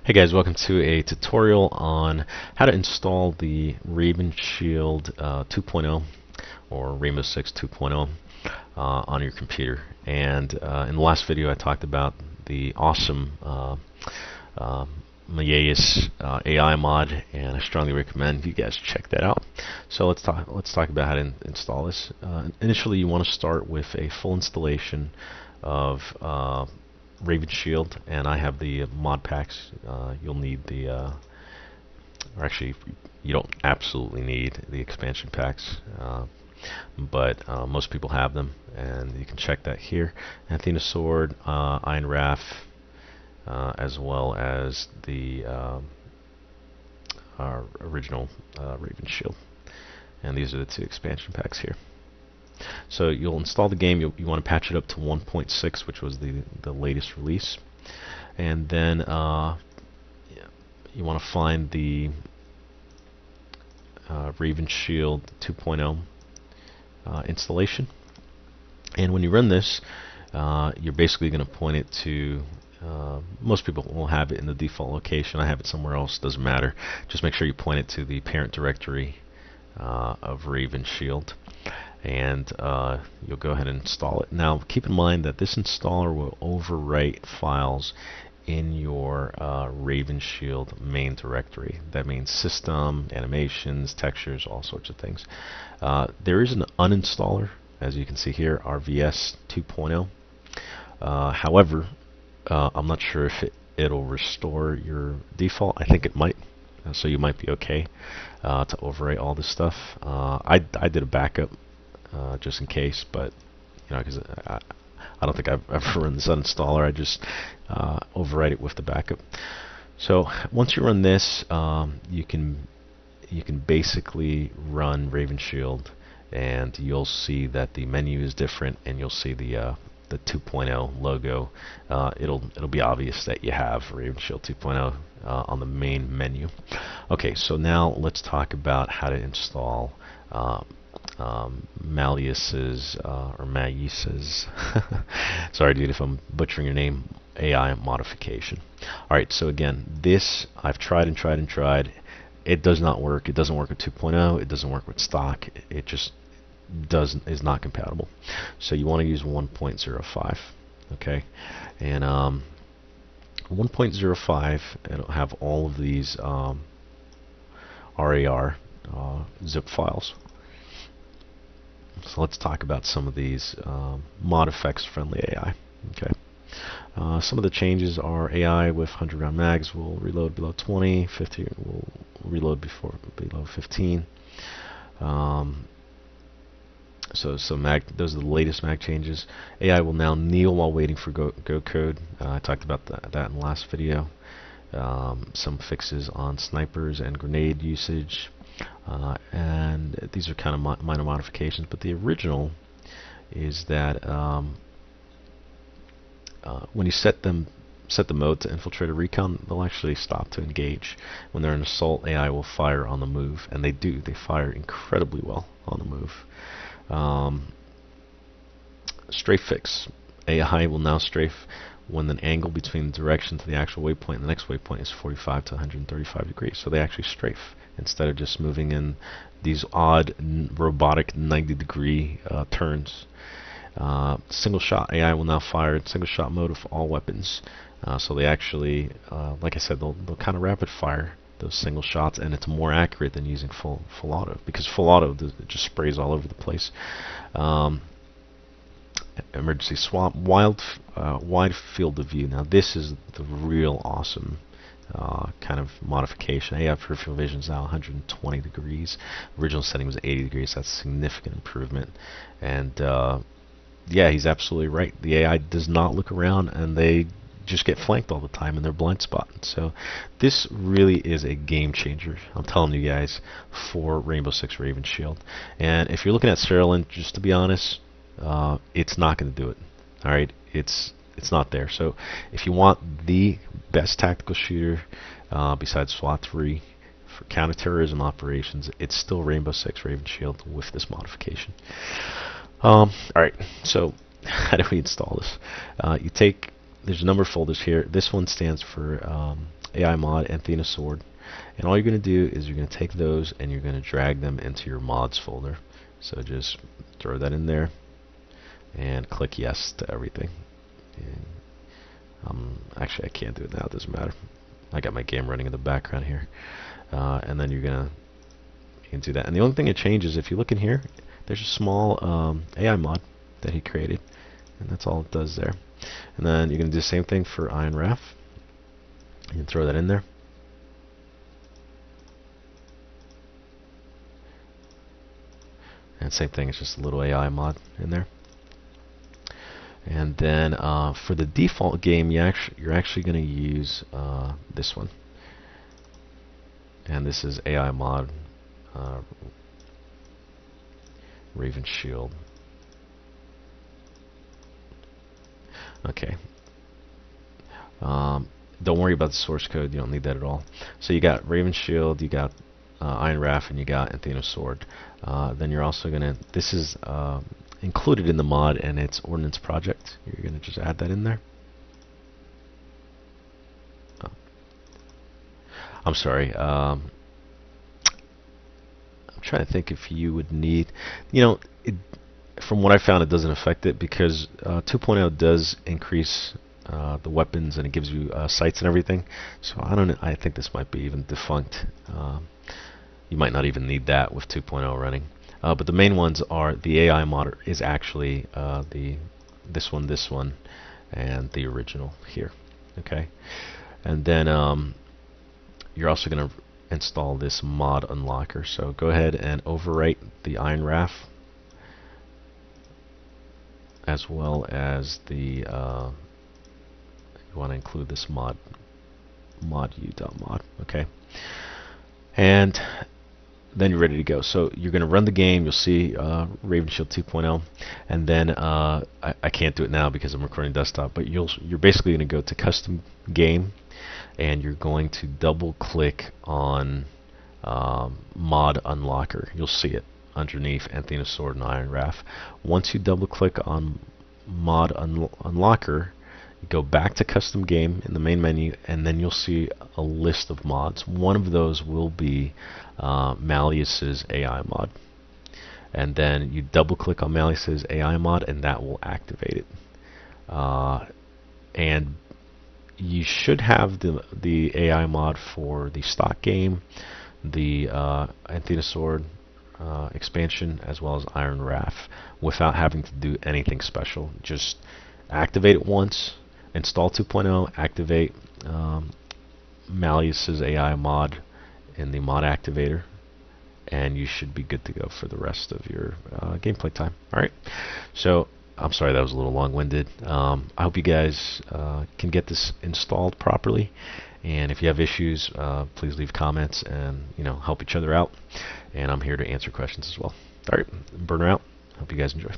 Hey guys, welcome to a tutorial on how to install the RavenShield 2.0 or Rainbow Six 2.0 on your computer. And in the last video I talked about the awesome Malleus AI mod, and I strongly recommend you guys check that out. So let's talk about how to install this. Initially, you want to start with a full installation of RavenShield, and I have the mod packs. You'll need the, or actually, you don't absolutely need the expansion packs, but most people have them, and you can check that here. Athena Sword, Iron Wrath, as well as the our original RavenShield, and these are the two expansion packs here. So you'll install the game. You want to patch it up to 1.6, which was the latest release, and then you want to find the RavenShield 2.0 installation. And when you run this, you're basically going to point it to. Most people will have it in the default location. I have it somewhere else. Doesn't matter. Just make sure you point it to the parent directory of RavenShield, and you'll go ahead and install it. Now keep in mind that this installer will overwrite files in your RavenShield main directory. That means system, animations, textures, all sorts of things. There is an uninstaller, as you can see here, RVS 2.0. However, I'm not sure if it'll restore your default. I think it might. So you might be okay to overwrite all this stuff. I did a backup just in case, but because I don't think I've ever run this uninstaller. I just overwrite it with the backup. So once you run this, you can basically run RavenShield, and you'll see that the menu is different, and you'll see the 2.0 logo. It'll be obvious that you have RavenShield 2.0 on the main menu. Okay, so now let's talk about how to install Malleus's or Malleus's sorry dude if I'm butchering your name, AI modification. Alright, so again, this I've tried and tried and tried. It does not work. It doesn't work with 2.0. It doesn't work with stock. It just is not compatible. So you want to use 1.05. okay, and 1.05, it'll have all of these RAR zip files. So let's talk about some of these mod effects friendly AI. Okay, some of the changes are AI with 100 round mags will reload below 20, 50 will reload below 15. So mag, those are the latest mag changes. AI will now kneel while waiting for go code. I talked about that in the last video. Some fixes on snipers and grenade usage, and these are kind of minor modifications. But the original is that when you set the mode to Infiltrate or Recon, they'll actually stop to engage. When they're in assault, AI will fire on the move, and they do. They fire incredibly well on the move. Strafe Fix. AI will now strafe when the angle between the direction to the actual waypoint and the next waypoint is 45 to 135 degrees. So they actually strafe instead of just moving in these odd robotic 90-degree turns. Single shot. AI will now fire in single shot mode with all weapons. So they actually, like I said, they'll kind of rapid fire those single shots, and it's more accurate than using full auto, because full auto it just sprays all over the place. Emergency swap, wide field of view. Now this is the real awesome kind of modification. AI peripheral vision is now 120 degrees. Original setting was 80 degrees. That's a significant improvement. And yeah, he's absolutely right. The AI does not look around, and they just get flanked all the time in their blind spot. So this really is a game changer, I'm telling you guys, for Rainbow Six RavenShield. And if you're looking at Sterling, just to be honest, it's not going to do it. Alright, it's not there. So if you want the best tactical shooter besides SWAT 3 for counterterrorism operations, it's still Rainbow Six RavenShield with this modification. Alright, so how do we install this? There's a number of folders here. This one stands for AI Mod and Athena Sword. And all you're going to do is you're going to take those and you're going to drag them into your mods folder. So just throw that in there and click yes to everything. And, actually, I can't do it now. It doesn't matter. I got my game running in the background here. And then you can do that. And the only thing that changes, if you look in here, there's a small AI mod that he created. And that's all it does there. And then you're going to do the same thing for Iron Raf. You can throw that in there. And same thing, it's just a little AI mod in there. And then for the default game, you're actually going to use this one. And this is AI mod RavenShield. Okay. Don't worry about the source code, you don't need that at all. So you got RavenShield, you got Iron Raf, and you got Athena Sword. Then you're also going to, this is included in the mod and its ordnance project. You're going to just add that in there. Oh. I'm sorry. I'm trying to think if you would need, from what I found, it doesn't affect it because 2.0 does increase the weapons and it gives you sights and everything. So I don't know. I think this might be even defunct. You might not even need that with 2.0 running. But the main ones are the AI mod is actually this one, and the original here. Okay, and then you're also going to install this mod unlocker. So go ahead and overwrite the Iron Raf, as well as the you want to include this modu.mod. Okay, and then you're ready to go. So you're going to run the game. You'll see RavenShield 2.0, and then I can't do it now because I'm recording desktop. But you're basically going to go to Custom Game, and you're going to double click on Mod Unlocker. You'll see it underneath Athena Sword and Iron Raf. Once you double click on Mod Unlocker, you go back to Custom Game in the main menu, and then you'll see a list of mods. One of those will be Malleus's AI mod, and then you double click on Malleus's AI mod, and that will activate it. And you should have the AI mod for the stock game, the Athena Sword expansion, as well as Iron Raf, without having to do anything special. Just activate it once, install 2.0, activate Malleus's AI mod in the mod activator, and you should be good to go for the rest of your gameplay time. Alright, so I'm sorry that was a little long-winded. I hope you guys can get this installed properly, and if you have issues, please leave comments and help each other out, and I'm here to answer questions as well. Alright, Burner out. Hope you guys enjoy.